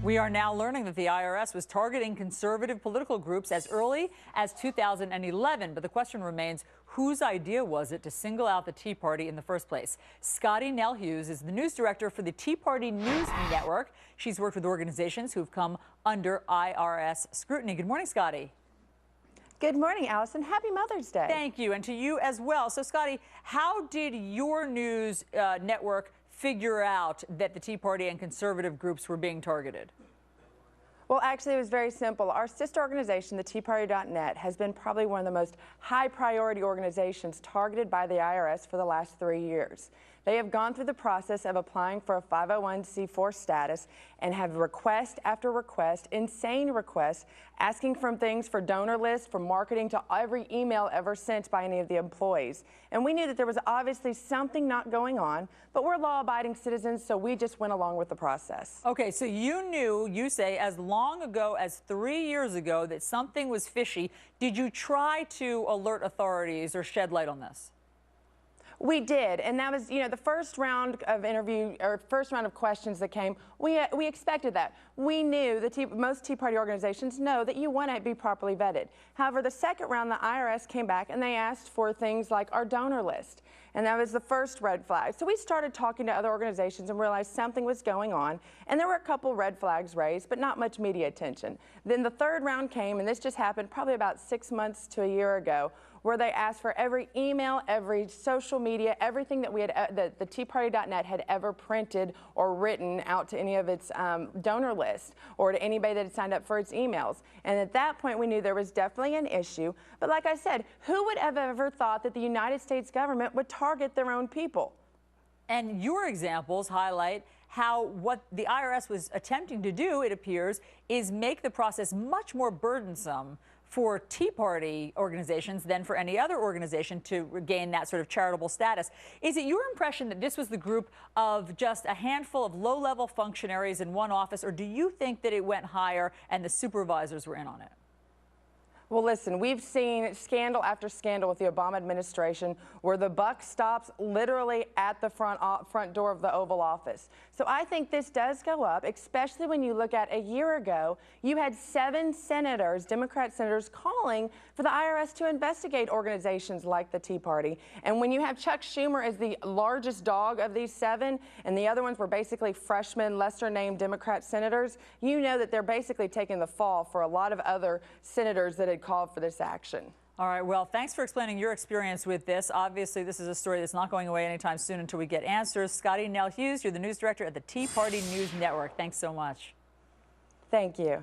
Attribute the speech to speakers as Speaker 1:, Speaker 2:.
Speaker 1: We are now learning that the IRS was targeting conservative political groups as early as 2011. But the question remains, whose idea was it to single out the Tea Party in the first place? Scottie Hughes is the news director for the Tea Party News Network. She's worked with organizations who've come under IRS scrutiny. Good morning, Scottie.
Speaker 2: Good morning, Allison. Happy Mother's Day.
Speaker 1: Thank you, and to you as well. So, Scottie, how did your news network figure out that the Tea Party and conservative groups were being targeted?
Speaker 2: Well, actually, it was very simple. Our sister organization, the TeaParty.net, has been probably one of the most high-priority organizations targeted by the IRS for the last 3 years. They have gone through the process of applying for a 501c4 status and have request after request, insane requests, asking for things for donor lists, for marketing, to every email ever sent by any of the employees. And we knew that there was obviously something not going on, but we're law-abiding citizens, so we just went along with the process.
Speaker 1: Okay, so you knew, you say, as long ago as 3 years ago that something was fishy. Did you try to alert authorities or shed light on this?
Speaker 2: We did, and that was, the first round of interview or first round of questions that came. We expected that. We knew most Tea Party organizations know that you want to be properly vetted. However, the second round, the IRS came back and they asked for things like our donor list, and that was the first red flag. So we started talking to other organizations and realized something was going on, and there were a couple red flags raised, but not much media attention. Then the third round came, and this just happened probably about 6 months to a year ago, where they asked for every email, every social media, everything that that the TeaParty.net had ever printed or written out to any of its donor list or to anybody that had signed up for its emails. And at that point, we knew there was definitely an issue. But like I said, who would have ever thought that the United States government would target their own people?
Speaker 1: And your examples highlight how what the IRS was attempting to do, it appears, is make the process much more burdensome for Tea Party organizations than for any other organization to regain that sort of charitable status. Is it your impression that this was the group of just a handful of low-level functionaries in one office, or do you think that it went higher and the supervisors were in on it?
Speaker 2: Well, listen, we've seen scandal after scandal with the Obama administration where the buck stops literally at the front door of the Oval Office. So I think this does go up, especially when you look at a year ago, you had 7 senators, Democrat senators, calling for the IRS to investigate organizations like the Tea Party. And when you have Chuck Schumer as the largest dog of these 7, and the other ones were basically freshmen, lesser-named Democrat senators, you know that they're basically taking the fall for a lot of other senators that had called for this action.
Speaker 1: All right, well, thanks for explaining your experience with this. Obviously, this is a story that's not going away anytime soon until we get answers. Scottie Hughes, you're the news director at the Tea Party News Network. Thanks so much.
Speaker 2: Thank you.